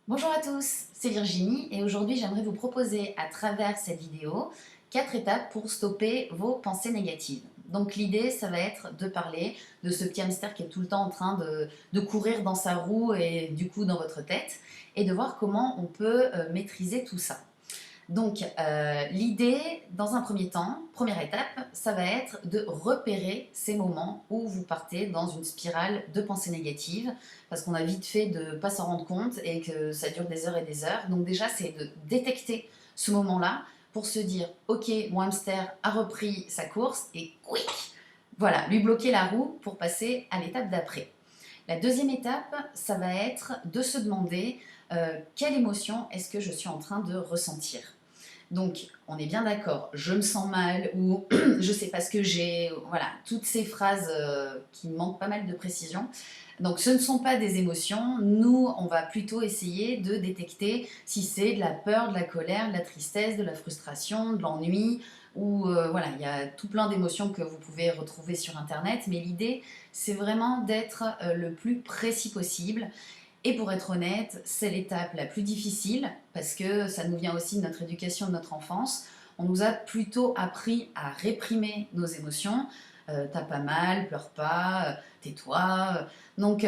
Bonjour à tous, c'est Virginie et aujourd'hui j'aimerais vous proposer à travers cette vidéo 4 étapes pour stopper vos pensées négatives. Donc l'idée ça va être de parler de ce petit hamster qui est tout le temps en train de courir dans sa roue et du coup dans votre tête et de voir comment on peut maîtriser tout ça. Donc, l'idée, dans un premier temps, première étape, ça va être de repérer ces moments où vous partez dans une spirale de pensée négative, parce qu'on a vite fait de ne pas s'en rendre compte et que ça dure des heures et des heures. Donc déjà, c'est de détecter ce moment-là pour se dire, ok, mon hamster a repris sa course et quick, voilà, lui bloquer la roue pour passer à l'étape d'après. La deuxième étape, ça va être de se demander quelle émotion est-ce que je suis en train de ressentir. Donc, on est bien d'accord, je me sens mal ou je sais pas ce que j'ai, voilà, toutes ces phrases qui manquent pas mal de précision. Donc, ce ne sont pas des émotions. Nous, on va plutôt essayer de détecter si c'est de la peur, de la colère, de la tristesse, de la frustration, de l'ennui, ou voilà, il y a tout plein d'émotions que vous pouvez retrouver sur Internet. Mais l'idée, c'est vraiment d'être le plus précis possible. Et pour être honnête, c'est l'étape la plus difficile parce que ça nous vient aussi de notre éducation, de notre enfance. On nous a plutôt appris à réprimer nos émotions. T'as pas mal, pleure pas, tais-toi. Donc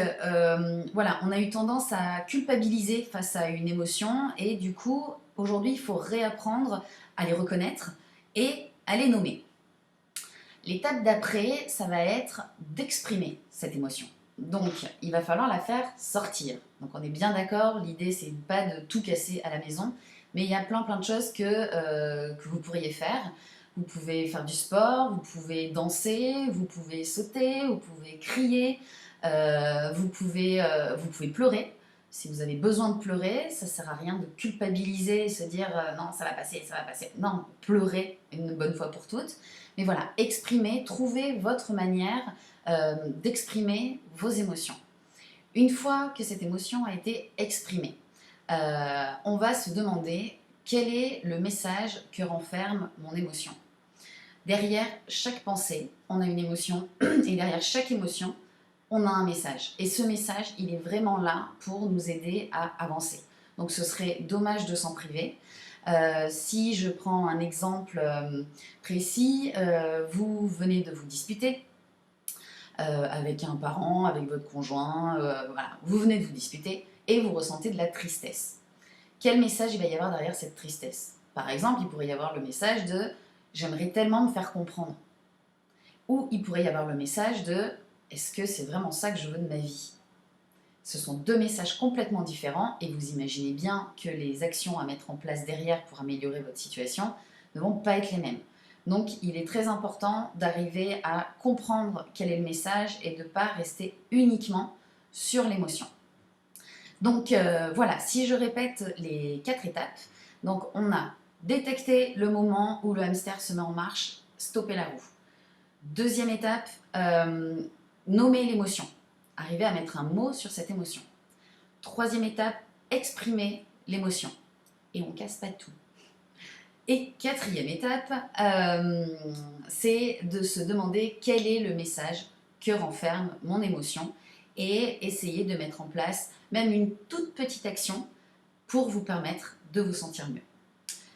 voilà, on a eu tendance à culpabiliser face à une émotion et du coup, aujourd'hui, il faut réapprendre à les reconnaître et à les nommer. L'étape d'après, ça va être d'exprimer cette émotion. Donc, il va falloir la faire sortir. Donc, on est bien d'accord, l'idée, c'est pas de tout casser à la maison, mais il y a plein de choses que vous pourriez faire. Vous pouvez faire du sport, vous pouvez danser, vous pouvez sauter, vous pouvez crier, vous pouvez pleurer. Si vous avez besoin de pleurer, ça ne sert à rien de culpabiliser et se dire non, ça va passer, ça va passer. Non, pleurez une bonne fois pour toutes. Mais voilà, exprimez, trouvez votre manière d'exprimer vos émotions. Une fois que cette émotion a été exprimée, on va se demander quel est le message que renferme mon émotion. Derrière chaque pensée, on a une émotion et derrière chaque émotion, on a un message. Et ce message, il est vraiment là pour nous aider à avancer. Donc ce serait dommage de s'en priver. Si je prends un exemple précis, vous venez de vous disputer avec un parent, avec votre conjoint, voilà, vous venez de vous disputer et vous ressentez de la tristesse. Quel message il va y avoir derrière cette tristesse? Par exemple, il pourrait y avoir le message de j'aimerais tellement me faire comprendre. Ou il pourrait y avoir le message de est-ce que c'est vraiment ça que je veux de ma vie? Ce sont deux messages complètement différents et vous imaginez bien que les actions à mettre en place derrière pour améliorer votre situation ne vont pas être les mêmes. Donc il est très important d'arriver à comprendre quel est le message et de ne pas rester uniquement sur l'émotion. Donc voilà, si je répète les 4 étapes, donc on a détecté le moment où le hamster se met en marche, stopper la roue. Deuxième étape, nommer l'émotion. Arriver à mettre un mot sur cette émotion. Troisième étape, exprimer l'émotion. Et on casse pas tout. Et quatrième étape, c'est de se demander quel est le message que renferme mon émotion et essayer de mettre en place même une toute petite action pour vous permettre de vous sentir mieux.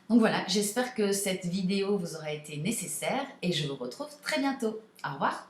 Donc voilà, j'espère que cette vidéo vous aura été nécessaire et je vous retrouve très bientôt. Au revoir!